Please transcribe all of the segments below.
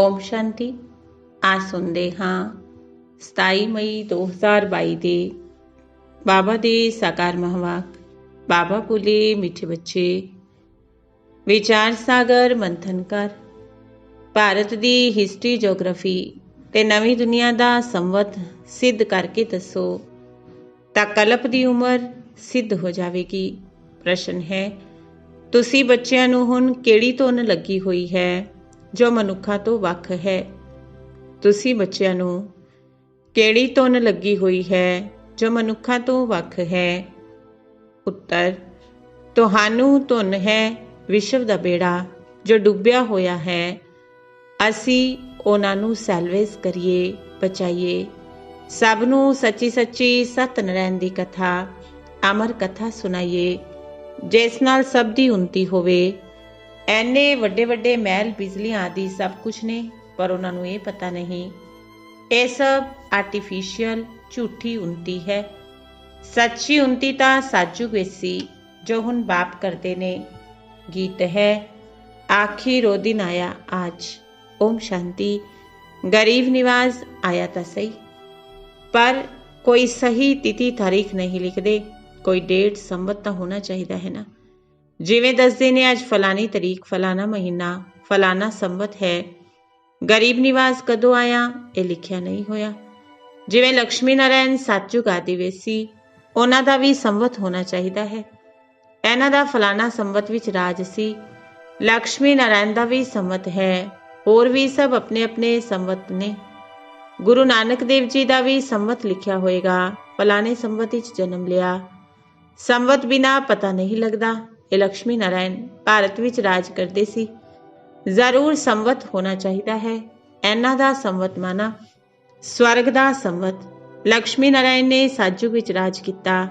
ਓਮ ਸ਼ਾਂਤੀ। ਆ ਸੁਣਦੇ ਹਾਂ 27 ਮਈ 2022 ਦੇ ਬਾਬਾ ਦੇ ਸਾਕਾਰ ਮਹਾਵਾਕ। ਬਾਬਾ ਬੋਲੇ, ਮਿੱਠੇ ਬੱਚੇ, ਵਿਚਾਰ ਸਾਗਰ ਮੰਥਨ ਕਰ। ਭਾਰਤ ਦੀ ਹਿਸਟਰੀ, ਜੋਗਰਾਫੀ ਤੇ ਨਵੀਂ ਦੁਨੀਆ ਦਾ ਸੰਵਤ ਸਿੱਧ ਕਰਕੇ ਦੱਸੋ ਤਾਂ ਕਲਪ ਦੀ ਉਮਰ ਸਿੱਧ ਹੋ ਜਾਵੇਗੀ। ਪ੍ਰਸ਼ਨ ਹੈ, ਤੁਸੀਂ ਬੱਚਿਆਂ ਨੂੰ ਹੁਣ ਕਿਹੜੀ ਧੁਨ ਲੱਗੀ ਹੋਈ ਹੈ ਜੋ ਮਨੁੱਖਾਂ ਤੋਂ ਵੱਖ ਹੈ? ਤੁਸੀਂ ਬੱਚਿਆਂ ਨੂੰ ਕਿਹੜੀ ਧੁਨ ਲੱਗੀ ਹੋਈ ਹੈ ਜੋ ਮਨੁੱਖਾਂ ਤੋਂ ਵੱਖ ਹੈ? ਉੱਤਰ, ਤੁਹਾਨੂੰ ਧੁਨ ਹੈ ਵਿਸ਼ਵ ਦਾ ਬੇੜਾ ਜੋ ਡੁੱਬਿਆ ਹੋਇਆ ਹੈ। ਅਸੀਂ ਉਹਨਾਂ ਨੂੰ ਸੈਲਵੇਜ ਕਰੀਏ, ਬਚਾਈਏ। ਸਭ ਨੂੰ ਸੱਚੀ ਸੱਚੀ ਸਤਨਾਰਾਇਣ ਦੀ ਕਥਾ, ਅਮਰ ਕਥਾ ਸੁਣਾਈਏ, ਜਿਸ ਨਾਲ ਸਭ ਦੀ ਉੱਨਤੀ ਹੋਵੇ। ਐਨੇ ਵੱਡੇ ਵੱਡੇ ਮਹਿਲ, ਬਿਜਲੀਆਂ ਆਦਿ ਸਭ ਕੁਛ ਨੇ, ਪਰ ਉਹਨਾਂ ਨੂੰ ਇਹ ਪਤਾ ਨਹੀਂ ਇਹ ਸਭ ਆਰਟੀਫਿਸ਼ੀਅਲ, ਝੂਠੀ ਉੱਨਤੀ ਹੈ। ਸੱਚੀ ਉੱਨਤੀ ਤਾਂ ਸਾਜੂਗ ਵਿੱਚ ਸੀ ਜੋ ਹੁਣ ਬਾਪ ਕਰਦੇ ਨੇ। ਗੀਤ ਹੈ, ਆਖਿਰ ਉਹ ਦਿਨ ਆਇਆ ਅੱਜ। ਓਮ ਸ਼ਾਂਤੀ। ਗਰੀਬ ਨਿਵਾਜ਼ ਆਇਆ ਤਾਂ ਸਹੀ, ਪਰ ਕੋਈ ਸਹੀ ਤਿਥੀ ਤਾਰੀਖ ਨਹੀਂ ਲਿਖਦੇ। ਕੋਈ ਡੇਟ ਸੰਵਤ ਤਾਂ ਹੋਣਾ ਚਾਹੀਦਾ ਹੈ ਨਾ। ਜਿਵੇਂ ਦੱਸਦੇ ਨੇ ਅੱਜ ਫਲਾਨੀ ਤਰੀਕ, ਫਲਾਨਾ ਮਹੀਨਾ, ਫਲਾਨਾ ਸੰਵਤ ਹੈ। ਗਰੀਬ ਨਿਵਾਜ਼ ਕਦੋਂ ਆਇਆ ਇਹ ਲਿਖਿਆ ਨਹੀਂ ਹੋਇਆ। ਜਿਵੇਂ ਲਕਸ਼ਮੀ ਨਾਰਾਇਣ ਸਤਯੁਗ ਆਦਿ ਵਿੱਚ ਸੀ, ਉਹਨਾਂ ਦਾ ਵੀ ਸੰਵਤ ਹੋਣਾ ਚਾਹੀਦਾ ਹੈ। ਇਹਨਾਂ ਦਾ ਫਲਾਨਾ ਸੰਵਤ ਵਿੱਚ ਰਾਜ ਸੀ। ਲਕਸ਼ਮੀ ਨਾਰਾਇਣ ਦਾ ਵੀ ਸੰਵਤ ਹੈ। ਹੋਰ ਵੀ ਸਭ ਆਪਣੇ ਆਪਣੇ ਸੰਵਤ ਨੇ। ਗੁਰੂ ਨਾਨਕ ਦੇਵ ਜੀ ਦਾ ਵੀ ਸੰਵਤ ਲਿਖਿਆ ਹੋਏਗਾ, ਫਲਾਣੇ ਸੰਵਤ ਵਿੱਚ ਜਨਮ ਲਿਆ। ਸੰਵਤ ਬਿਨਾ ਪਤਾ ਨਹੀਂ ਲੱਗਦਾ। ਇਹ ਲਕਸ਼ਮੀ ਨਾਰਾਇਣ ਭਾਰਤ ਵਿੱਚ ਰਾਜ ਕਰਦੇ ਸੀ। ਜ਼ਰੂਰ ਸੰਵਤ ਹੋਣਾ ਚਾਹੀਦਾ ਹੈ। ਇਹਨਾਂ ਦਾ ਸੰਵਤ ਮਾਨਾ ਸਵਰਗ ਦਾ ਸੰਵਤ। ਲਕਸ਼ਮੀ ਨਾਰਾਇਣ ਨੇ ਸਾਜੂ ਵਿੱਚ ਰਾਜ ਕੀਤਾ।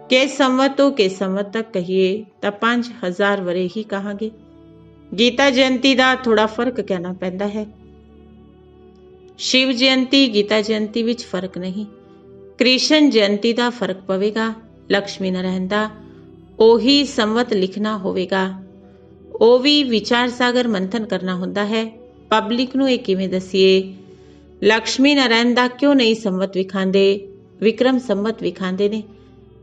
ਕਿਸ ਸੰਵਤ ਤੋਂ ਕਿਸ ਸੰਵਤ ਤੱਕ ਕਹੀਏ ਤਾਂ 5000 ਵਰੇ ਹੀ ਕਹਾਂਗੇ। ਗੀਤਾ ਜਯੰਤੀ ਦਾ ਥੋੜਾ ਫਰਕ ਕਹਿਣਾ ਪੈਂਦਾ ਹੈ। ਸ਼ਿਵ ਜਯੰਤੀ, ਗੀਤਾ ਜਯੰਤੀ ਵਿੱਚ ਫਰਕ ਨਹੀਂ। ਕ੍ਰਿਸ਼ਨ ਜਯੰਤੀ ਦਾ ਫਰਕ ਪਵੇਗਾ। ਲਕਸ਼ਮੀ ਨਾਰਾਇਣ ਦਾ ਉਹੀ ਸੰਵਤ ਲਿਖਣਾ ਹੋਵੇਗਾ। ਉਹ ਵੀ ਵਿਚਾਰ ਸਾਗਰ ਮੰਥਨ ਕਰਨਾ ਹੁੰਦਾ ਹੈ। ਪਬਲਿਕ ਨੂੰ ਇਹ ਕਿਵੇਂ ਦੱਸੀਏ? ਲਕਸ਼ਮੀ ਨਾਰਾਇਣ ਦਾ ਕਿਉਂ ਨਹੀਂ ਸੰਵਤ ਵਿਖਾਉਂਦੇ? ਵਿਕਰਮ ਸੰਵਤ ਵਿਖਾਉਂਦੇ ਨੇ।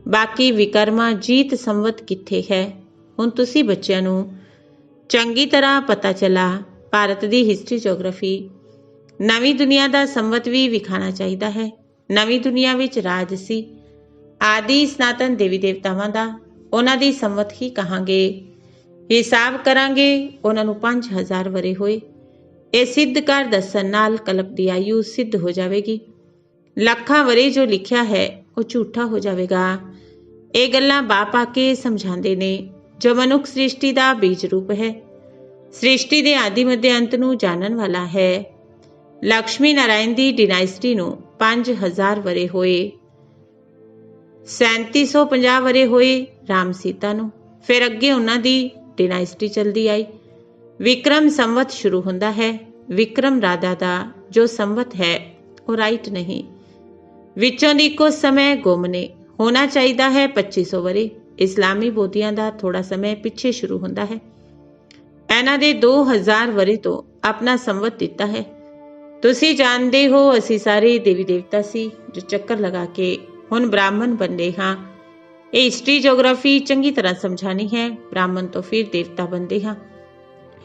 ਬਾਕੀ ਵਿਕਰਮਾ ਜੀਤ ਸੰਵਤ ਕਿੱਥੇ ਹੈ? ਹੁਣ ਤੁਸੀਂ ਬੱਚਿਆਂ ਨੂੰ ਚੰਗੀ ਤਰ੍ਹਾਂ ਪਤਾ ਚੱਲਾ ਭਾਰਤ ਦੀ ਹਿਸਟਰੀ, ਜੋਗਰਾਫੀ, ਨਵੀਂ ਦੁਨੀਆ ਦਾ ਸੰਵਤ ਵੀ ਵਿਖਾਣਾ ਚਾਹੀਦਾ ਹੈ। ਨਵੀਂ ਦੁਨੀਆ ਵਿੱਚ ਰਾਜ ਸੀ ਆਦਿ ਸਨਾਤਨ ਦੇਵੀ ਦੇਵਤਾਵਾਂ ਦਾ। ਉਹਨਾਂ ਦੀ ਸੰਵਤ ਹੀ ਕਹਾਂਗੇ। ਹਿਸਾਬ ਕਰਾਂਗੇ ਉਹਨਾਂ ਨੂੰ 5000 ਵਰੇ ਹੋਏ। ਇਹ ਸਿੱਧ ਕਰ ਦੱਸਣ ਨਾਲ ਕਲਪ ਦੀ ਆਯੂ ਸਿੱਧ ਹੋ ਜਾਵੇਗੀ। ਲੱਖਾਂ ਵਰੇ ਜੋ ਲਿਖਿਆ ਹੈ ਉਹ ਝੂਠਾ ਹੋ ਜਾਵੇਗਾ। ਇਹ ਗੱਲਾਂ ਬਾਪ ਆ ਕੇ ਸਮਝਾਉਂਦੇ ਨੇ ਜੋ ਮਨੁੱਖ ਸ੍ਰਿਸ਼ਟੀ ਦਾ ਬੀਜ ਰੂਪ ਹੈ। ਸ੍ਰਿਸ਼ਟੀ ਦੇ ਆਦਿ ਮੱਧ ਅੰਤ ਨੂੰ ਜਾਣਨ ਵਾਲਾ ਹੈ। ਲਕਸ਼ਮੀ ਨਾਰਾਇਣ ਦੀ ਡਿਨਾਇਸਟੀ ਨੂੰ 5000 ਵਰੇ ਹੋਏ। 3750 ਵਰੇ ਹੋਏ ਰਾਮ ਸੀਤਾ ਨੂੰ। ਫਿਰ ਅੱਗੇ ਉਹਨਾਂ ਦੀ ਡਿਨਾਇਸਟੀ ਚਲਦੀ ਆਈ। ਵਿਕਰਮ ਸੰਵਤ ਸ਼ੁਰੂ ਹੁੰਦਾ ਹੈ। ਵਿਕਰਮ ਰਾਧਾ ਦਾ ਜੋ ਸੰਵਤ ਹੈ ਉਹ ਰਾਈਟ ਨਹੀਂ। ਵਿੱਚੋਂ ਦੀ ਕੁਝ ਸਮੇਂ ਗੁੰਮ ਨੇ। ਹੋਣਾ ਚਾਹੀਦਾ ਹੈ 2500 ਵਰੇ। ਇਸਲਾਮੀ ਬੋਧੀਆਂ ਦਾ ਥੋੜਾ ਸਮੇਂ ਪਿੱਛੇ ਸ਼ੁਰੂ ਹੁੰਦਾ ਹੈ। ਇਹਨਾਂ ਦੇ 2000 ਵਰੇ ਤੋਂ ਆਪਣਾ ਸੰਵਤ ਦਿੱਤਾ ਹੈ। ਤੁਸੀਂ ਜਾਣਦੇ ਹੋ ਅਸੀਂ ਸਾਰੇ ਦੇਵੀ ਦੇਵਤਾ ਸੀ ਜੋ ਚੱਕਰ ਲਗਾ ਕੇ ਹੁਣ ਬ੍ਰਾਹਮਣ ਬਣਦੇ ਹਾਂ। ਇਹ ਹਿਸਟਰੀ, ਜੋਗਰਾਫੀ ਚੰਗੀ ਤਰ੍ਹਾਂ ਸਮਝਾਣੀ ਹੈ। ਬ੍ਰਾਹਮਣ ਤੋਂ ਫਿਰ ਦੇਵਤਾ ਬਣਦੇ ਹਾਂ।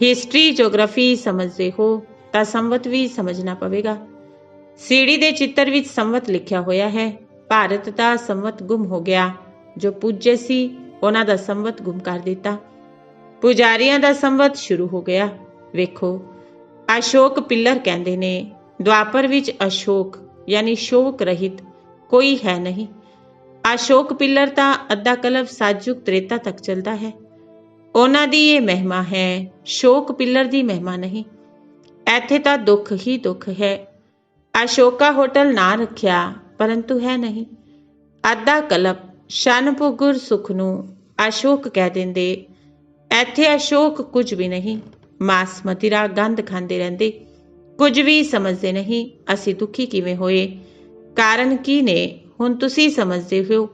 ਹਿਸਟਰੀ, ਜੋਗਰਾਫੀ ਸਮਝਦੇ ਹੋ ਤਾਂ ਸੰਵਤ ਵੀ ਸਮਝਣਾ ਪਵੇਗਾ। ਸੀੜੀ ਦੇ ਚਿੱਤਰ ਵਿੱਚ ਸੰਵਤ ਲਿਖਿਆ ਹੋਇਆ ਹੈ। ਭਾਰਤ ਦਾ ਸੰਵਤ ਗੁੰਮ ਹੋ ਗਿਆ। ਜੋ ਪੂਜਯ ਸੀ ਉਹਨਾਂ ਦਾ ਸੰਵਤ ਗੁੰਮ ਕਰ ਦਿੱਤਾ। ਪੁਜਾਰੀਆਂ ਦਾ ਸੰਵਤ ਸ਼ੁਰੂ ਹੋ ਗਿਆ। ਵੇਖੋ, ਅਸ਼ੋਕ ਪਿੱਲਰ ਕਹਿੰਦੇ ਨੇ। ਦੁਆਪਰ ਵਿੱਚ ਅਸ਼ੋਕ ਯਾਨੀ ਸ਼ੋਕ ਰਹਿਤ ਕੋਈ ਹੈ ਨਹੀਂ। ਅਸ਼ੋਕ ਪਿੱਲਰ ਤਾਂ ਅੱਧਾ ਕਲਪ ਸਾਜੂਕ ਤ੍ਰੇਤਾ ਤੱਕ ਚੱਲਦਾ ਹੈ। ਉਹਨਾਂ ਦੀ ਇਹ ਮਹਿਮਾ ਹੈ, ਸ਼ੋਕ ਪਿੱਲਰ ਦੀ ਮਹਿਮਾ ਨਹੀਂ। ਇੱਥੇ ਤਾਂ ਦੁੱਖ ਹੀ ਦੁੱਖ ਹੈ। ਅਸ਼ੋਕਾ ਹੋਟਲ ਨਾ ਰੱਖਿਆ ਪਰੰਤੂ ਹੈ ਨਹੀਂ। ਅੱਧਾ ਕਲਪ ਸ਼ਨ ਭੁਗੁਰ ਸੁਖ ਨੂੰ ਅਸ਼ੋਕ ਕਹਿ ਦਿੰਦੇ। ਇੱਥੇ ਅਸ਼ੋਕ ਕੁਝ ਵੀ ਨਹੀਂ। ਮਾਸ ਮਤੀਰਾ ਗੰਧ ਖਾਂਦੇ ਰਹਿੰਦੇ, ਕੁਝ ਵੀ ਸਮਝਦੇ ਨਹੀਂ। ਅਸੀਂ ਦੁਖੀ ਕਿਵੇਂ ਹੋਏ, ਕਾਰਨ ਕੀ ਨੇ, ਹੁਣ ਤੁਸੀਂ ਸਮਝਦੇ ਹੋ।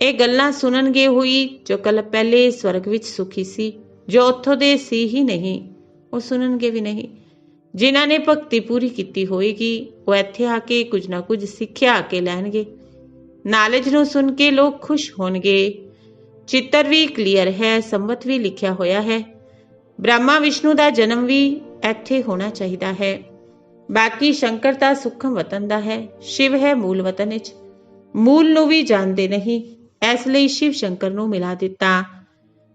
ਇਹ ਗੱਲਾਂ ਸੁਣਨਗੇ ਹੋਈ ਜੋ ਕੱਲ ਪਹਿਲੇ ਸਵਰਗ ਵਿੱਚ ਸੁਖੀ ਸੀ, ਜੋ ਉੱਥੋਂ ਦੇ ਸੀ ਹੀ ਨਹੀਂ, ਉਹ ਸੁਣਨਗੇ ਵੀ ਨਹੀਂ। ਜਿਨ੍ਹਾਂ ਨੇ ਭਗਤੀ ਪੂਰੀ ਕੀਤੀ ਹੋਏਗੀ ਉਹ ਇੱਥੇ ਆ ਕੇ ਕੁਝ ਨਾ ਕੁਝ ਸਿੱਖਿਆ ਆ ਕੇ ਲੈਣਗੇ। ਨਾਲੇਜ ਨੂੰ ਸੁਣ ਕੇ ਲੋਕ ਖੁਸ਼ ਹੋਣਗੇ। ਚਿੱਤਰ ਵੀ ਕਲੀਅਰ ਹੈ, ਸੰਮਤ ਵੀ ਲਿਖਿਆ ਹੋਇਆ ਹੈ। ਬ੍ਰਹਮਾ ਵਿਸ਼ਨੂੰ ਦਾ ਜਨਮ ਵੀ ਇੱਥੇ ਹੋਣਾ ਚਾਹੀਦਾ ਹੈ। ਬਾਕੀ ਸ਼ੰਕਰ ਤਾਂ ਸੂਖਮ ਵਤਨ ਦਾ ਹੈ, ਸ਼ਿਵ ਹੈ ਮੂਲ ਵਤਨ ਵਿੱਚ। ਮੂਲ ਨੂੰ ਵੀ ਜਾਣਦੇ ਨਹੀਂ, ਇਸ ਲਈ ਸ਼ਿਵ ਸ਼ੰਕਰ ਨੂੰ ਮਿਲਾ ਦਿੱਤਾ।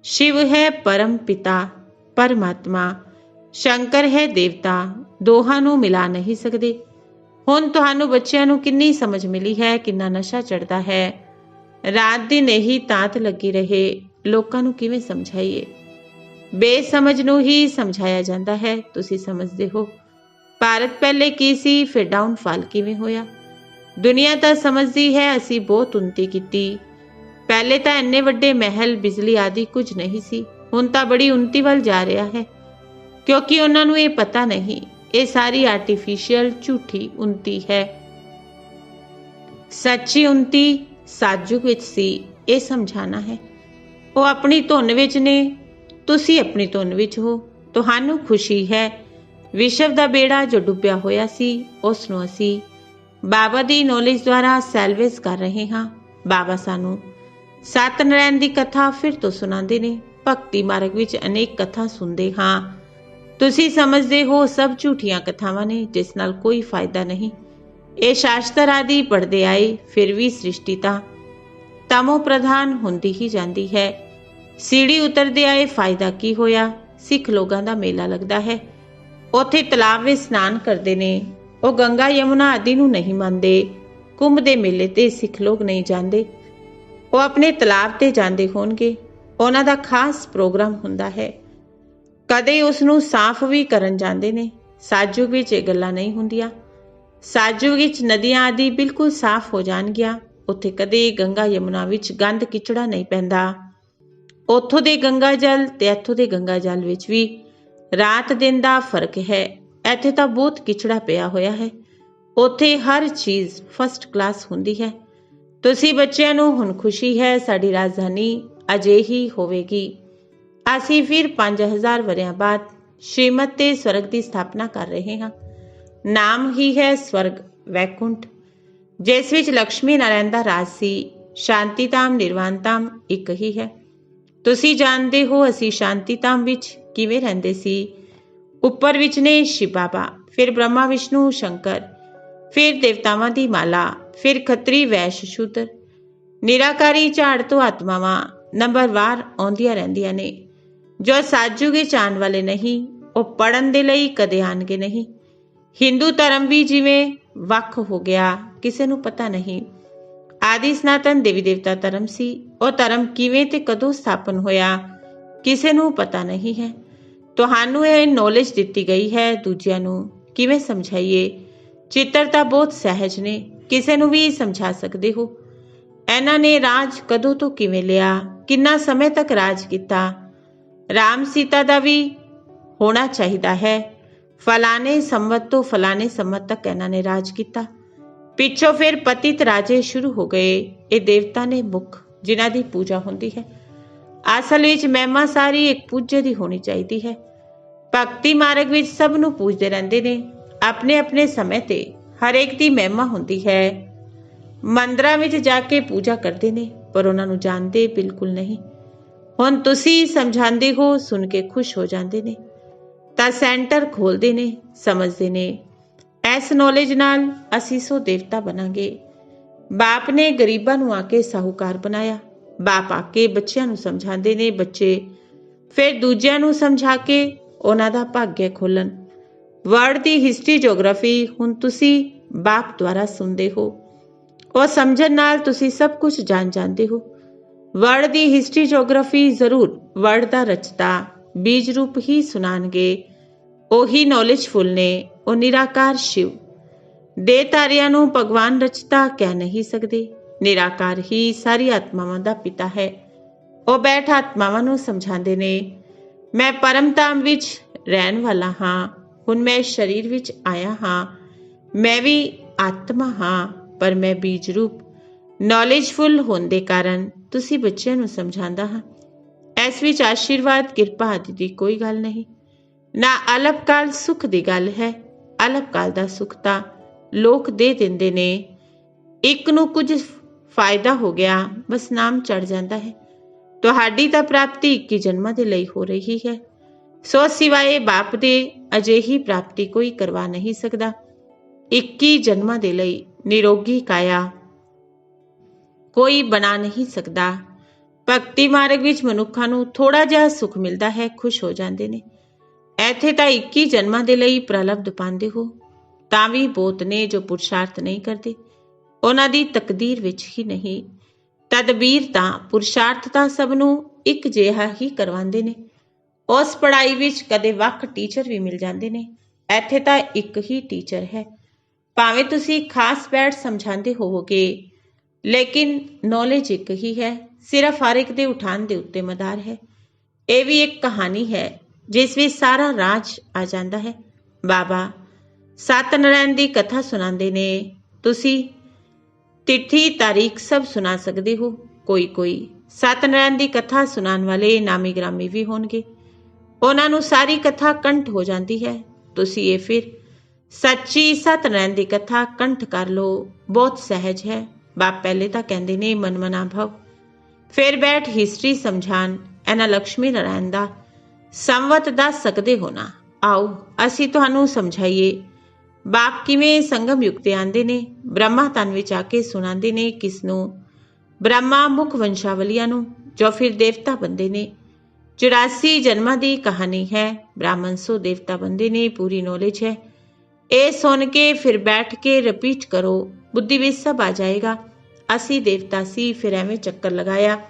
ਸ਼ਿਵ ਹੈ ਪਰਮ ਪਿਤਾ ਪਰਮਾਤਮਾ, ਸ਼ੰਕਰ ਹੈ ਦੇਵਤਾ, ਦੋਹਾਂ ਨੂੰ ਮਿਲਾ ਨਹੀਂ ਸਕਦੇ। ਹੁਣ ਤੁਹਾਨੂੰ ਬੱਚਿਆਂ ਨੂੰ ਕਿੰਨੀ ਸਮਝ ਮਿਲੀ ਹੈ, ਕਿੰਨਾ ਨਸ਼ਾ ਚੜ੍ਹਦਾ ਹੈ। ਰਾਤ ਦਿਨ ਇਹੀ ਤਾਂਤ ਲੱਗੀ ਰਹੇ, ਲੋਕਾਂ ਨੂੰ ਕਿਵੇਂ ਸਮਝਾਈਏ। ਬੇਸਮਝ ਨੂੰ ਹੀ ਸਮਝਾਇਆ ਜਾਂਦਾ ਹੈ। ਤੁਸੀਂ ਸਮਝਦੇ ਹੋ ਭਾਰਤ ਪਹਿਲੇ ਕੀ ਸੀ, ਫਿਰ ਡਾਊਨਫਾਲ ਕਿਵੇਂ ਹੋਇਆ। ਦੁਨੀਆ ਤਾਂ ਸਮਝਦੀ ਹੈ ਅਸੀਂ ਬਹੁਤ ਉੱਨਤੀ ਕੀਤੀ। ਪਹਿਲੇ ਤਾਂ ਇੰਨੇ ਵੱਡੇ ਮਹਿਲ, ਬਿਜਲੀ ਆਦਿ ਕੁਝ ਨਹੀਂ ਸੀ। ਹੁਣ ਤਾਂ ਬੜੀ ਉੱਨਤੀ ਵੱਲ ਜਾ ਰਿਹਾ ਹੈ, ਕਿਉਂਕਿ ਉਹਨਾਂ ਨੂੰ ਇਹ ਪਤਾ ਨਹੀਂ ਇਹ ਸਾਰੀ ਆਰਟੀਫਿਸ਼ੀਅਲ ਝੂਠੀ ਉੱਨਤੀ ਹੈ। ਸੱਚੀ ਉੱਨਤੀ ਸਤਯੁਗ ਵਿੱਚ ਸੀ, ਇਹ ਸਮਝਾਣਾ ਹੈ। ਉਹ ਆਪਣੀ ਧੁਨ ਵਿੱਚ ਨੇ, ਤੁਸੀਂ ਆਪਣੀ ਧੁਨ ਵਿੱਚ ਹੋ। ਤੁਹਾਨੂੰ ਖੁਸ਼ੀ ਹੈ। ਵਿਸ਼ਵ ਦਾ ਬੇੜਾ ਜੋ ਡੁੱਬਿਆ ਹੋਇਆ ਸੀ, ਉਸ ਨੂੰ ਅਸੀਂ ਬਾਬਾ ਦੀ ਨੌਲੇਜ ਦੁਆਰਾ ਸੈਲਵੇਜ ਕਰ ਰਹੇ ਹਾਂ। ਬਾਬਾ ਸਾਨੂੰ ਸਤਨਾਰਾਇਣ ਦੀ ਕਥਾ ਫਿਰ ਤੋਂ ਸੁਣਾਉਂਦੇ ਨੇ। ਭਗਤੀ ਮਾਰਗ ਵਿੱਚ ਅਨੇਕ ਕਥਾ ਸੁਣਦੇ ਹਾਂ। ਤੁਸੀਂ ਸਮਝਦੇ ਹੋ ਸਭ ਝੂਠੀਆਂ ਕਥਾਵਾਂ ਨੇ, ਜਿਸ ਨਾਲ ਕੋਈ ਫਾਇਦਾ ਨਹੀਂ। ਇਹ ਸ਼ਾਸਤਰ ਆਦਿ ਪੜ੍ਹਦੇ ਆਏ, ਫਿਰ ਵੀ ਸ੍ਰਿਸ਼ਟੀ ਤਾਂ ਤਮੋ ਪ੍ਰਧਾਨ ਹੁੰਦੀ ਹੀ ਜਾਂਦੀ ਹੈ। ਸੀੜੀ ਉਤਰਦੇ ਆਏ, ਫਾਇਦਾ ਕੀ ਹੋਇਆ। ਸਿੱਖ ਲੋਕਾਂ ਦਾ ਮੇਲਾ ਲੱਗਦਾ ਹੈ, ਉੱਥੇ ਤਲਾਬ ਵਿੱਚ ਇਸ਼ਨਾਨ ਕਰਦੇ ਨੇ। ਉਹ ਗੰਗਾ ਯਮੁਨਾ ਆਦਿ ਨੂੰ ਨਹੀਂ ਮੰਨਦੇ। ਕੁੰਭ ਦੇ ਮੇਲੇ ਤੇ ਸਿੱਖ ਲੋਕ ਨਹੀਂ ਜਾਂਦੇ, ਉਹ ਆਪਣੇ ਤਲਾਬ ਤੇ ਜਾਂਦੇ ਹੋਣਗੇ। ਉਹਨਾਂ ਦਾ ਖਾਸ ਪ੍ਰੋਗਰਾਮ ਹੁੰਦਾ ਹੈ, ਕਦੇ ਉਸ ਨੂੰ ਸਾਫ਼ ਵੀ ਕਰਨ ਜਾਂਦੇ ਨੇ। ਸਤਯੁਗ ਵਿੱਚ ਇਹ ਗੱਲਾਂ ਨਹੀਂ ਹੁੰਦੀਆਂ। ਸਤਯੁਗ ਵਿੱਚ ਨਦੀਆਂ ਆਦਿ ਬਿਲਕੁਲ ਸਾਫ਼ ਹੋ ਜਾਣਗੀਆਂ। ਉੱਥੇ ਕਦੇ ਗੰਗਾ ਯਮੁਨਾ ਵਿੱਚ ਗੰਦ ਕਿਚੜਾ ਨਹੀਂ ਪੈਂਦਾ। ਉੱਥੋਂ ਦੇ ਗੰਗਾ ਜਲ ਤੇ ਇੱਥੋਂ ਦੇ ਗੰਗਾ ਜਲ ਵਿੱਚ ਵੀ ਰਾਤ ਦਿਨ ਦਾ ਫਰਕ ਹੈ। ਇੱਥੇ ਤਾਂ ਬਹੁਤ ਕਿਚੜਾ ਪਿਆ ਹੋਇਆ ਹੈ, ਉੱਥੇ ਹਰ ਚੀਜ਼ ਫਸਟ ਕਲਾਸ ਹੁੰਦੀ ਹੈ। ਤੁਸੀਂ ਬੱਚਿਆਂ ਨੂੰ ਹੁਣ ਖੁਸ਼ੀ ਹੈ, ਸਾਡੀ ਰਾਜਧਾਨੀ ਅਜਿਹੀ ਹੋਵੇਗੀ। ਅਸੀਂ ਫਿਰ 5000 ਵਰ੍ਹਿਆਂ ਬਾਅਦ ਸ਼੍ਰੀਮਤ ਤੇ ਸਵਰਗ ਦੀ ਸਥਾਪਨਾ ਕਰ ਰਹੇ ਹਾਂ। ਨਾਮ ਹੀ ਹੈ ਸਵਰਗ ਵੈਕੁੰਠ, ਜਿਸ ਵਿੱਚ ਲਕਸ਼ਮੀ ਨਾਰਾਇਣ ਦਾ ਰਾਜ ਸੀ। ਸ਼ਾਂਤੀ ਧਾਮ ਨਿਰਵਾਣ ਧਾਮ ਇੱਕ ਹੀ ਹੈ। ਤੁਸੀਂ ਜਾਣਦੇ ਹੋ ਅਸੀਂ ਸ਼ਾਂਤੀ ਧਾਮ ਵਿੱਚ ਕਿਵੇਂ ਰਹਿੰਦੇ ਸੀ। ਉੱਪਰ ਵਿੱਚ ਨੇ ਸ਼ਿਵ ਬਾਬਾ, ਫਿਰ ਬ੍ਰਹਮਾ ਵਿਸ਼ਨੂੰ ਸ਼ੰਕਰ, ਫਿਰ ਦੇਵਤਾਵਾਂ ਦੀ ਮਾਲਾ, ਫਿਰ ਖੱਤਰੀ ਵੈਸ਼ ਸ਼ੂਦਰ। ਨਿਰਾਕਾਰੀ ਝਾੜ ਤੋਂ ਆਤਮਾਵਾਂ ਨੰਬਰਵਾਰ ਆਉਂਦੀਆਂ ਰਹਿੰਦੀਆਂ ਨੇ। ਜੋ ਸਤਯੁਗ ਵਿੱਚ ਆਉਣ ਵਾਲੇ ਨਹੀਂ, ਉਹ ਪੜ੍ਹਨ ਦੇ ਲਈ ਕਦੇ ਆਉਣਗੇ ਨਹੀਂ। ਹਿੰਦੂ ਧਰਮ ਵੀ ਜਿਵੇਂ ਵੱਖ ਹੋ ਗਿਆ, ਕਿਸੇ ਨੂੰ ਪਤਾ ਨਹੀਂ। ਆਦਿ ਸਨਾਤਨ ਦੇਵੀ ਦੇਵਤਾ ਧਰਮ ਸੀ। ਉਹ ਧਰਮ ਕਿਵੇਂ ਤੇ ਕਦੋਂ ਸਥਾਪਨ ਹੋਇਆ, ਕਿਸੇ ਨੂੰ ਪਤਾ ਨਹੀਂ ਹੈ। ਤੁਹਾਨੂੰ ਇਹ ਨੌਲੇਜ ਦਿੱਤੀ ਗਈ ਹੈ, ਦੂਜਿਆਂ ਨੂੰ ਕਿਵੇਂ ਸਮਝਾਈਏ। ਚਿੱਤਰ ਤਾਂ ਬਹੁਤ ਸਹਿਜ ਨੇ, ਕਿਸੇ ਨੂੰ ਵੀ ਸਮਝਾ ਸਕਦੇ ਹੋ। ਇਹਨਾਂ ਨੇ ਰਾਜ ਕਦੋਂ ਤੋਂ ਕਿਵੇਂ ਲਿਆ, ਕਿੰਨਾ ਸਮੇਂ ਤੱਕ ਰਾਜ ਕੀਤਾ। ਰਾਮ ਸੀਤਾ ਦਾ ਵੀ ਹੋਣਾ ਚਾਹੀਦਾ ਹੈ। ਫਲਾਣੇ ਸੰਮਤ ਤੋਂ ਫਲਾਣੇ ਸੰਮਤ ਤੱਕ ਇਹਨਾਂ ਨੇ ਰਾਜ ਕੀਤਾ। ਪਿੱਛੋਂ ਫਿਰ ਪਤਿਤ ਰਾਜੇ ਸ਼ੁਰੂ ਹੋ ਗਏ। ਇਹ ਦੇਵਤਾ ਨੇ ਮੁੱਖ, ਜਿਨ੍ਹਾਂ ਦੀ ਪੂਜਾ ਹੁੰਦੀ ਹੈ। ਅਸਲ ਵਿੱਚ ਮਹਿਮਾ ਸਾਰੀ ਇੱਕ ਪੂਜੇ ਦੀ ਹੋਣੀ ਚਾਹੀਦੀ ਹੈ। ਭਗਤੀ ਮਾਰਗ ਵਿੱਚ ਸਭ ਨੂੰ ਪੂਜਦੇ ਰਹਿੰਦੇ ਨੇ, ਆਪਣੇ ਆਪਣੇ ਸਮੇਂ ਤੇ ਹਰੇਕ ਦੀ ਮਹਿਮਾ ਹੁੰਦੀ ਹੈ। ਮੰਦਰਾਂ ਵਿੱਚ ਜਾ ਕੇ ਪੂਜਾ ਕਰਦੇ ਨੇ, ਪਰ ਉਹਨਾਂ ਨੂੰ ਜਾਣਦੇ ਬਿਲਕੁਲ ਨਹੀਂ। ਹੁਣ ਤੁਸੀਂ ਸਮਝਾਉਂਦੇ ਹੋ, ਸੁਣ ਕੇ ਖੁਸ਼ ਹੋ ਜਾਂਦੇ ਨੇ, ਤਾਂ ਸੈਂਟਰ ਖੋਲਦੇ ਨੇ, ਸਮਝਦੇ ਨੇ। ਇਸ ਨੌਲੇਜ ਨਾਲ ਅਸੀਂ ਸੋ ਦੇਵਤਾ ਬਣਾਂਗੇ। ਬਾਪ ਨੇ ਗਰੀਬਾਂ ਨੂੰ ਆ ਕੇ ਸਾਹੂਕਾਰ ਬਣਾਇਆ। ਬਾਪ ਆ ਕੇ ਬੱਚਿਆਂ ਨੂੰ ਸਮਝਾਉਂਦੇ ਨੇ, ਬੱਚੇ ਫਿਰ ਦੂਜਿਆਂ ਨੂੰ ਸਮਝਾ ਕੇ ਉਹਨਾਂ ਦਾ ਭਾਗਯ ਖੋਲਣ। ਵਰਲਡ ਦੀ ਹਿਸਟਰੀ ਜੀਓਗ੍ਰਾਫੀ ਹੁਣ ਤੁਸੀਂ ਬਾਪ ਦੁਆਰਾ ਸੁਣਦੇ ਹੋ। ਉਹ ਸਮਝਣ ਨਾਲ ਤੁਸੀਂ ਸਭ ਕੁਝ ਜਾਣ ਜਾਂਦੇ ਹੋ। ਵਰਲਡ ਦੀ ਹਿਸਟਰੀ ਜੀਓਗ੍ਰਾਫੀ ਜ਼ਰੂਰ ਵਰਲਡ ਦਾ ਰਚਤਾ ਬੀਜ ਰੂਪ ਹੀ ਸੁਣਾਣਗੇ। ਉਹੀ ਨੌਲੇਜਫੁਲ ਨੇ, ਉਹ ਨਿਰਾਕਾਰ ਸ਼ਿਵ। ਦੇਹਧਾਰੀਆਂ ਨੂੰ ਭਗਵਾਨ ਰਚਤਾ ਕਹਿ ਨਹੀਂ ਸਕਦੇ। ਨਿਰਾਕਾਰ ਹੀ ਸਾਰੀ ਆਤਮਾਵਾਂ ਦਾ ਪਿਤਾ ਹੈ। ਉਹ ਬੈਠ ਆਤਮਾਵਾਂ ਨੂੰ ਸਮਝਾਉਂਦੇ ਨੇ, ਮੈਂ ਪਰਮਧਾਮ ਵਿੱਚ ਰਹਿਣ ਵਾਲਾ ਹਾਂ। ਹੁਣ ਮੈਂ ਸਰੀਰ ਵਿੱਚ ਆਇਆ ਹਾਂ, ਮੈਂ ਵੀ ਆਤਮਾ ਹਾਂ, ਪਰ ਮੈਂ ਬੀਜ ਰੂਪ ਨੌਲੇਜਫੁਲ ਹੋਣ ਦੇ ਕਾਰਨ ਤੁਸੀਂ ਬੱਚਿਆਂ ਨੂੰ ਸਮਝਾਉਂਦਾ ਹਾਂ। ਇਸ ਵਿੱਚ ਆਸ਼ੀਰਵਾਦ ਕਿਰਪਾ ਆਦਿ ਦੀ ਕੋਈ ਗੱਲ ਨਹੀਂ। ਨਾ ਅਲਪਕਾਲ ਸੁੱਖ ਦੀ ਗੱਲ ਹੈ। ਅਲਪਕਾਲ ਦਾ ਸੁੱਖ ਤਾਂ ਲੋਕ ਦੇ ਦਿੰਦੇ ਨੇ। ਇੱਕ ਨੂੰ ਕੁਝ ਫਾਇਦਾ ਹੋ ਗਿਆ, ਬਸ ਨਾਮ ਚੜ ਜਾਂਦਾ ਹੈ। ਤੁਹਾਡੀ ਤਾਂ ਪ੍ਰਾਪਤੀ 21 ਜਨਮਾਂ ਦੇ ਲਈ ਹੋ ਰਹੀ ਹੈ। ਸੋ ਸਿਵਾਏ ਬਾਪ ਦੇ ਅਜਿਹੀ ਪ੍ਰਾਪਤੀ ਕੋਈ ਕਰਵਾ ਨਹੀਂ ਸਕਦਾ। 21 ਜਨਮਾਂ ਦੇ ਲਈ ਨਿਰੋਗੀ ਕਾਇਆ ਕੋਈ ਬਣਾ ਨਹੀਂ ਸਕਦਾ। ਭਗਤੀ ਮਾਰਗ ਵਿੱਚ ਮਨੁੱਖਾਂ ਨੂੰ ਥੋੜਾ ਜਿਹਾ ਸੁੱਖ ਮਿਲਦਾ ਹੈ, ਖੁਸ਼ ਹੋ ਜਾਂਦੇ ਨੇ। ਇੱਥੇ ਤਾਂ 21 ਜਨਮਾਂ ਦੇ ਲਈ ਪ੍ਰਲਬਧ ਪਾਉਂਦੇ ਹੋ, ਤਾਂ ਵੀ ਬਹੁਤ ਨੇ ਜੋ ਪੁਰਸ਼ਾਰਥ ਨਹੀਂ ਕਰਦੇ। ਉਹਨਾਂ ਦੀ ਤਕਦੀਰ ਵਿੱਚ ਹੀ ਨਹੀਂ। ਤਦਬੀਰ ਤਾਂ ਪੁਰਸ਼ਾਰਥ ਤਾਂ ਸਭ ਨੂੰ ਇੱਕ ਜਿਹਾ ਹੀ ਕਰਵਾਉਂਦੇ ਨੇ। ਉਸ ਪੜ੍ਹਾਈ ਵਿੱਚ ਕਦੇ ਵੱਖ ਟੀਚਰ ਵੀ ਮਿਲ ਜਾਂਦੇ ਨੇ। ਇੱਥੇ ਤਾਂ ਇੱਕ ਹੀ ਟੀਚਰ ਹੈ। ਭਾਵੇਂ ਤੁਸੀਂ ਖਾਸ ਬੈਠ ਸਮਝਾਉਂਦੇ ਹੋਵੋਗੇ, ਲੇਕਿਨ ਨੌਲੇਜ ਇੱਕ ਹੀ ਹੈ। ਸਿਰਫ ਹਰ ਇੱਕ ਦੇ ਉਠਾਣ ਦੇ ਉੱਤੇ ਮਦਾਰ ਹੈ। ਇਹ ਵੀ ਇੱਕ ਕਹਾਣੀ ਹੈ ਜਿਸ ਵਿੱਚ ਸਾਰਾ ਰਾਜ ਆ ਜਾਂਦਾ ਹੈ। ਬਾਬਾ ਸਤਨਾਰਾਇਣ ਦੀ ਕਥਾ ਸੁਣਾਉਂਦੇ ਨੇ। ਤੁਸੀਂ ਤਿਥੀ ਤਾਰੀਖ ਸਭ ਸੁਣਾ ਸਕਦੇ ਹੋ। ਕੋਈ ਸਤਨਾਰਾਇਣ ਦੀ ਕਥਾ ਸੁਣਾਉਣ ਵਾਲੇ ਨਾਮੀ ਗ੍ਰਾਮੀ ਵੀ ਹੋਣਗੇ। ਉਹਨਾਂ ਨੂੰ ਸਾਰੀ ਕਥਾ ਕੰਠ ਹੋ ਜਾਂਦੀ ਹੈ। ਤੁਸੀਂ ਇਹ ਫਿਰ ਸੱਚੀ ਸਤਨਾਰਾਇਣ ਦੀ ਕਥਾ ਕੰਠ ਕਰ ਲਓ, ਬਹੁਤ ਸਹਿਜ ਹੈ। ਬਾਪ ਪਹਿਲੇ ਤਾਂ ਕਹਿੰਦੇ ਨੇ ਮਨਮਨਾ ਭਵ, ਫਿਰ ਬੈਠ ਹਿਸਟਰੀ ਸਮਝਾਣ। ਇਹਨਾਂ ਲక్ష్ਮੀ ਨਾਰਾਇਣ ਦਾ ਸੰਵਤ ਦੱਸ ਸਕਦੇ ਹੋ ਨਾ? ਆਓ ਅਸੀਂ ਤੁਹਾਨੂੰ ਸਮਝਾਈਏ। ਬਾਪ ਕਿਵੇਂ ਸੰਗਮ ਯੁਗ ਤੇ ਆਉਂਦੇ ਨੇ, ਬ੍ਰਹਮਾ ਤਨ ਵਿੱਚ ਆ ਕੇ ਸੁਣਾਉਂਦੇ ਨੇ। ਕਿਸ ਨੂੰ? ਬ੍ਰਹਮਾ ਮੁੱਖ ਵੰਸ਼ਾਵਲੀਆਂ ਨੂੰ, ਜੋ ਫਿਰ ਦੇਵਤਾ ਬੰਦੇ ਨੇ। 84 ਜਨਮਾਂ ਦੀ ਕਹਾਣੀ ਹੈ। ਬ੍ਰਾਹਮਣ ਸੋ ਦੇਵਤਾ ਬੰਦੇ ਨੇ, ਪੂਰੀ ਨੌਲੇਜ ਹੈ। ਇਹ ਸੁਣ ਕੇ ਫਿਰ ਬੈਠ ਕੇ ਰਿਪੀਟ ਕਰੋ, ਬੁੱਧੀ ਵਿੱਚ ਸਭ ਆ ਜਾਏਗਾ। ਅਸੀਂ ਦੇਵਤਾ ਸੀ, ਫਿਰ ਐਵੇਂ ਚੱਕਰ ਲਗਾਇਆ।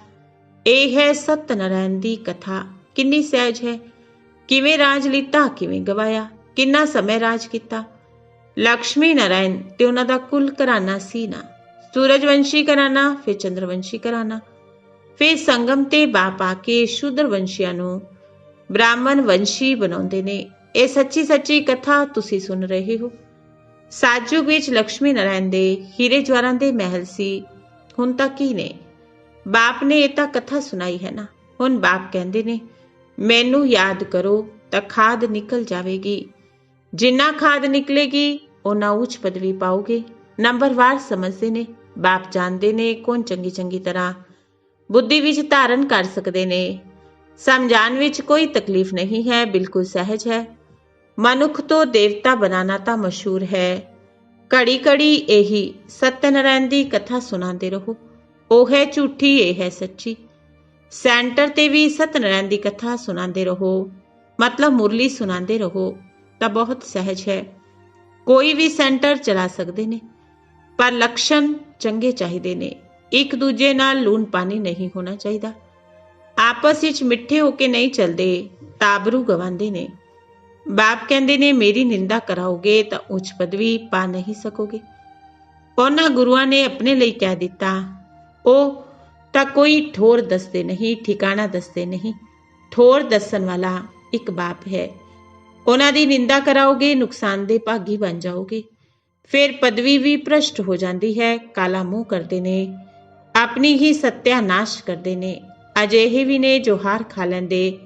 ਇਹ ਹੈ ਸਤਨਾਰਾਇਣ ਦੀ ਕਥਾ। ਕਿੰਨੀ ਸਹਿਜ ਹੈ। ਕਿਵੇਂ ਰਾਜ ਲਿੱਤਾ, ਕਿਵੇਂ ਗਵਾਇਆ, ਕਿੰਨਾ ਸਮੇਂ ਰਾਜ ਕੀਤਾ। ਲక్ష్ਮੀ ਨਾਰਾਇਣ ਤੇ ਉਹਨਾਂ ਦਾ ਕੁਲ ਘਰਾਨਾ ਸੀ ਨਾ, ਸੂਰਜਵੰਸ਼ੀ ਘਰਾਨਾ, ਫਿਰ ਚੰਦਰਵੰਸ਼ੀ ਘਰਾਨਾ। ਫਿਰ ਸੰਗਮ ਤੇ ਬਾਪ ਆ ਕੇ ਸ਼ੂਦਰ ਵੰਸ਼ੀਆਂ ਨੂੰ ਬ੍ਰਾਹਮਣ ਵੰਸ਼ੀ ਬਣਾਉਂਦੇ ਨੇ। ਇਹ ਸੱਚੀ ਕਥਾ ਤੁਸੀਂ ਸੁਣ ਰਹੇ ਹੋ। ਸਾਜੂਗ ਵਿੱਚ ਲక్ష్ਮੀ ਨਾਰਾਇਣ ਦੇ ਹੀਰੇ ਜਵਾਹਰਾਂ ਦੇ ਮਹਿਲ ਸੀ। ਹੁਣ ਤਾਂ ਕੀ ਨੇ? ਬਾਪ ਨੇ ਇਹ ਤਾਂ ਕਥਾ ਸੁਣਾਈ ਹੈ ਨਾ। ਹੁਣ ਬਾਪ ਕਹਿੰਦੇ ਨੇ ਮੈਨੂੰ ਯਾਦ ਕਰੋ ਤਾਂ ਖਾਦ ਨਿਕਲ ਜਾਵੇਗੀ। ਜਿੰਨਾ ਖਾਦ ਨਿਕਲੇਗੀ ਉਹਨਾਂ ਉੱਚ ਪਦਵੀ ਪਾਓਗੇ। ਨੰਬਰਵਾਰ ਸਮਝਦੇ ਨੇ। ਬਾਪ ਜਾਣਦੇ ਨੇ ਕੌਣ ਚੰਗੀ ਤਰ੍ਹਾਂ ਬੁੱਧੀ ਵਿੱਚ ਧਾਰਨ ਕਰ ਸਕਦੇ ਨੇ। ਸਮਝਾਉਣ ਵਿੱਚ ਕੋਈ ਤਕਲੀਫ ਨਹੀਂ ਹੈ, ਬਿਲਕੁਲ ਸਹਿਜ ਹੈ। ਮਨੁੱਖ ਤੋਂ ਦੇਵਤਾ ਬਣਾਉਣਾ ਤਾਂ ਮਸ਼ਹੂਰ ਹੈ। ਘੜੀ ਇਹੀ ਸਤਨਾਰਾਇਣ ਦੀ ਕਥਾ ਸੁਣਾਉਂਦੇ ਰਹੋ। ਉਹ ਹੈ ਝੂਠੀ, ਇਹ ਹੈ ਸੱਚੀ। ਸੈਂਟਰ ਤੇ ਵੀ ਸਤਨਾਰਾਇਣ ਦੀ ਕਥਾ ਸੁਣਾਉਂਦੇ ਰਹੋ, ਮਤਲਬ ਮੁਰਲੀ ਸੁਣਾਉਂਦੇ ਰਹੋ, ਤਾਂ ਬਹੁਤ ਸਹਿਜ ਹੈ। ਕੋਈ ਵੀ ਸੈਂਟਰ ਚਲਾ ਸਕਦੇ ਨੇ, ਪਰ ਲੱਛਣ ਚੰਗੇ ਚਾਹੀਦੇ ਨੇ। ਇੱਕ ਦੂਜੇ ਨਾਲ ਲੂਣ ਪਾਣੀ ਨਹੀਂ ਹੋਣਾ ਚਾਹੀਦਾ। ਆਪਸ ਵਿੱਚ ਮਿੱਠੇ ਹੋ ਕੇ ਨਹੀਂ ਚੱਲਦੇ, ਤਾਬਰੂ ਗਵਾਉਂਦੇ ਨੇ। ਬਾਪ ਕਹਿੰਦੇ ਨੇ ਮੇਰੀ ਨਿੰਦਾ ਕਰਾਓਗੇ ਤਾਂ ਉੱਚ ਪਦਵੀ ਪਾ ਨਹੀਂ ਸਕੋਗੇ। ਉਹਨਾਂ ਗੁਰੂਆਂ ਨੇ ਆਪਣੇ ਲਈ ਕਹਿ ਦਿੱਤਾ। ਉਹ ਤਾਂ ਕੋਈ ਠੋਰ ਦੱਸਦੇ ਨਹੀਂ, ਠਿਕਾਣਾ ਦੱਸਦੇ ਨਹੀਂ। ਠੋਰ ਦੱਸਣ ਵਾਲਾ ਇੱਕ ਬਾਪ ਹੈ। ਉਹਨਾਂ ਦੀ ਨਿੰਦਾ ਕਰਾਓਗੇ, ਨੁਕਸਾਨ ਦੇ ਭਾਗੀ ਬਣ ਜਾਓਗੇ। ਫਿਰ ਪਦਵੀ ਵੀ ਭ੍ਰਸ਼ਟ ਹੋ ਜਾਂਦੀ ਹੈ। ਕਾਲਾ ਮੂੰਹ ਕਰਦੇ ਨੇ, ਆਪਣੀ ਹੀ ਸੱਤਿਆਨਾਸ਼ ਕਰਦੇ ਨੇ। ਅਜਿਹੇ ਵੀ ਨੇ ਜੋ ਹਾਰ ਖਾ ਲੈਂਦੇ।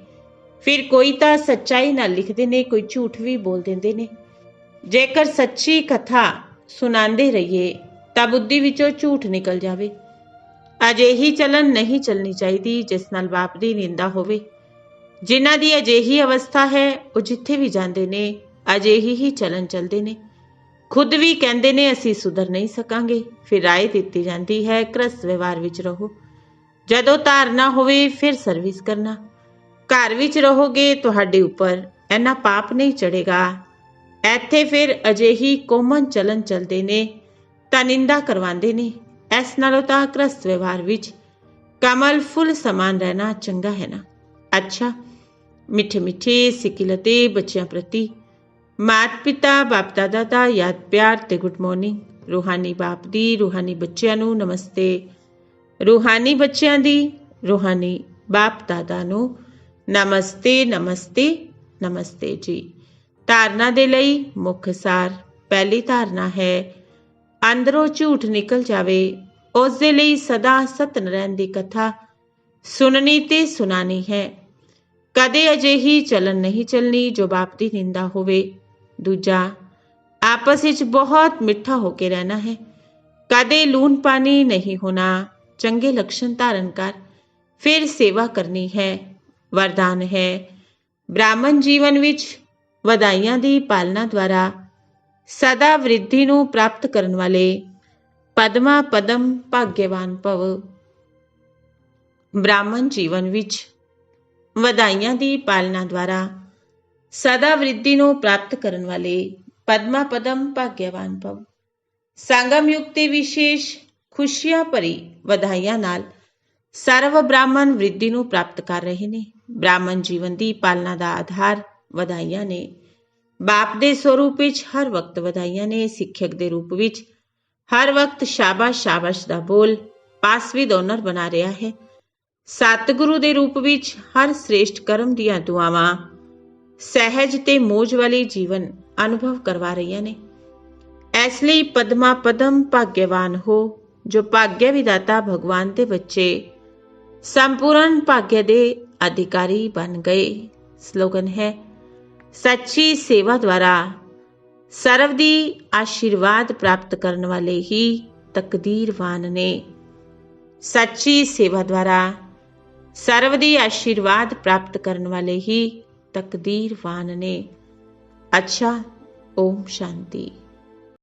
ਫਿਰ ਕੋਈ ਤਾਂ ਸੱਚਾਈ ਨਾਲ ਲਿਖਦੇ ਨੇ, ਕੋਈ ਝੂਠ ਵੀ ਬੋਲ ਦਿੰਦੇ ਨੇ। ਜੇਕਰ ਸੱਚੀ ਕਥਾ ਸੁਣਾਉਂਦੇ ਰਹੀਏ ਤਾਂ ਬੁੱਧੀ ਵਿੱਚੋਂ ਝੂਠ ਨਿਕਲ ਜਾਵੇ। ਅਜਿਹੀ ਚਲਨ ਨਹੀਂ ਚੱਲਣੀ ਚਾਹੀਦੀ ਜਿਸ ਨਾਲ ਬਾਪ ਦੀ ਨਿੰਦਾ ਹੋਵੇ। ਜਿਨ੍ਹਾਂ ਦੀ ਅਜਿਹੀ ਅਵਸਥਾ ਹੈ ਉਹ ਜਿੱਥੇ ਵੀ ਜਾਂਦੇ ਨੇ ਅਜਿਹੀ ਹੀ ਚਲਨ ਚੱਲਦੇ ਨੇ। ਖੁਦ ਵੀ ਕਹਿੰਦੇ ਨੇ ਅਸੀਂ ਸੁਧਰ ਨਹੀਂ ਸਕਾਂਗੇ। ਫਿਰ ਰਾਏ ਦਿੱਤੀ ਜਾਂਦੀ ਹੈ ਗ੍ਰਸਤ ਵਿਵਹਾਰ ਵਿੱਚ ਰਹੋ। ਜਦੋਂ ਧਾਰਨਾ ਹੋਵੇ ਫਿਰ ਸਰਵਿਸ ਕਰਨਾ। ਘਰ ਵਿੱਚ ਰਹੋਗੇ ਤੁਹਾਡੇ ਉੱਪਰ ਇੰਨਾ ਪਾਪ ਨਹੀਂ ਚੜੇਗਾ। ਇੱਥੇ ਫਿਰ ਅਜਿਹੀ ਕੋਮਨ ਚਲਨ ਚੱਲਦੇ ਨੇ ਤਾਂ ਨਿੰਦਾ ਕਰਵਾਉਂਦੇ ਨੇ। ਇਸ ਨਾਲੋਂ ਤਾਂ ਗ੍ਰਸਤ ਵਿਵਹਾਰ ਵਿੱਚ ਕਮਲ ਫੁੱਲ ਸਮਾਨ ਰਹਿਣਾ ਚੰਗਾ ਹੈ ਨਾ। ਅੱਛਾ, ਮਿੱਠੇ ਸਿੱਕਿਲ ਅਤੇ ਬੱਚਿਆਂ ਪ੍ਰਤੀ ਮਾਤ ਪਿਤਾ ਬਾਪ ਦਾਦਾ ਦਾ ਯਾਦ ਪਿਆਰ ਤੇ ਗੁੱਡ ਮਾਰਨਿੰਗ। ਰੂਹਾਨੀ ਬਾਪ ਦੀ ਰੂਹਾਨੀ ਬੱਚਿਆਂ ਨੂੰ ਨਮਸਤੇ। ਰੂਹਾਨੀ ਬੱਚਿਆਂ ਦੀ ਰੂਹਾਨੀ ਬਾਪ ਦਾਦਾ ਨੂੰ ਨਮਸਤੇ ਨਮਸਤੇ ਜੀ। ਧਾਰਨਾ ਦੇ ਲਈ ਮੁੱਖ ਸਾਰ। ਪਹਿਲੀ ਧਾਰਨਾ ਹੈ ਅੰਦਰੋਂ ਝੂਠ ਨਿਕਲ ਜਾਵੇ। ਉਸ ਦੇ ਲਈ ਸਦਾ ਸਤਨਾਰਾਇਣ ਦੀ ਕਥਾ ਸੁਣਨੀ ਤੇ ਸੁਣਾਣੀ ਹੈ। ਕਦੇ ਅਜਿਹੀ ਚੱਲਣ ਨਹੀਂ ਚੱਲਣੀ ਜੋ ਬਾਪ ਦੀ ਨਿੰਦਾ ਹੋਵੇ। ਦੂਜਾ, ਆਪਸ ਵਿੱਚ ਬਹੁਤ ਮਿੱਠਾ ਹੋ ਕੇ ਰਹਿਣਾ ਹੈ। ਕਦੇ ਲੂਣ ਪਾਣੀ ਨਹੀਂ ਹੋਣਾ। ਚੰਗੇ ਲੱਛਣ ਧਾਰਨ ਕਰ, ਫਿਰ ਸੇਵਾ ਕਰਨੀ ਹੈ। ਵਰਦਾਨ ਹੈ, ਬ੍ਰਾਹਮਣ ਜੀਵਨ ਵਿੱਚ ਵਧਾਈਆਂ ਦੀ ਪਾਲਣਾ ਦੁਆਰਾ ਸਦਾ ਵ੍ਰਿੱਧੀ ਨੂੰ ਪ੍ਰਾਪਤ ਕਰਨ ਵਾਲੇ ਪਦਮਾ ਪਦਮ ਭਾਗਯਵਾਨ ਭਵ। ਬ੍ਰਾਹਮਣ ਜੀਵਨ ਵਿੱਚ ਵਧਾਈਆਂ ਦੀ ਪਾਲਣਾ ਦੁਆਰਾ ਸਦਾ ਵ੍ਰਿੱਧੀ ਨੂੰ ਪ੍ਰਾਪਤ ਕਰਨ ਵਾਲੇ ਪਦਮਾ ਪਦਮ ਭਾਗਯਵਾਨ ਭਵ। ਸੰਗਮ ਯੁਗ ਤੇ ਵਿਸ਼ੇਸ਼ ਖੁਸ਼ੀਆਂ ਭਰੀ ਵਧਾਈਆਂ ਨਾਲ ਸਰਵ ਬ੍ਰਾਹਮਣ ਵ੍ਰਿੱਧੀ ਨੂੰ ਪ੍ਰਾਪਤ ਕਰ ਰਹੇ ਨੇ। ਬ੍ਰਾਹਮਣ ਜੀਵਨ ਦੀ ਪਾਲਣਾ ਦਾ ਆਧਾਰ ਵਧਾਈਆਂ ਨੇ। ਬਾਪ ਦੇ ਸਰੂਪ ਵਿੱਚ ਹਰ ਵਕਤ ਵਧਾਈਆਂ ਨੇ। ਸਿੱਖਿਅਕ ਦੇ ਰੂਪ ਵਿੱਚ ਹਰ ਵਕਤ ਸ਼ਾਬਾਸ਼ ਸ਼ਾਬਾਸ਼ ਦਾ ਬੋਲ ਪਾਸਵਿਦ ਓਨਰ ਬਣਾ ਰਿਹਾ ਹੈ। ਸਤਿਗੁਰੂ ਦੇ ਰੂਪ ਵਿੱਚ ਹਰ ਸ੍ਰੇਸ਼ਟ ਕਰਮ ਦੀਆਂ ਦੁਆਵਾਂ ਸਹਿਜ ਤੇ ਮੋਜ ਵਾਲੀ ਜੀਵਨ ਅਨੁਭਵ ਕਰਵਾ ਰਹੀਆਂ ਨੇ। ਇਸ ਲਈ ਪਦਮਾ ਪਦਮ ਭਾਗਯਵਾਨ ਹੋ ਜੋ ਭਾਗਯ ਵਿਦਾਤਾ ਭਗਵਾਨ ਦੇ ਬੱਚੇ ਸੰਪੂਰਨ ਭਾਗਯ ਦੇ ਅਧਿਕਾਰੀ ਬਣ ਗਏ। ਸਲੋਗਨ ਹੈ, ਸੱਚੀ ਸੇਵਾ ਦੁਆਰਾ ਸਰਵ ਦੀ ਆਸ਼ੀਰਵਾਦ ਪ੍ਰਾਪਤ ਕਰਨ ਵਾਲੇ ਹੀ ਤਕਦੀਰਵਾਨ ਨੇ। ਸੱਚੀ ਸੇਵਾ ਦੁਆਰਾ ਸਰਵ ਦੀ ਆਸ਼ੀਰਵਾਦ ਪ੍ਰਾਪਤ ਕਰਨ ਵਾਲੇ ਹੀ ਤਕਦੀਰਵਾਨ ਨੇ। ਅੱਛਾ, ਓਮ ਸ਼ਾਂਤੀ।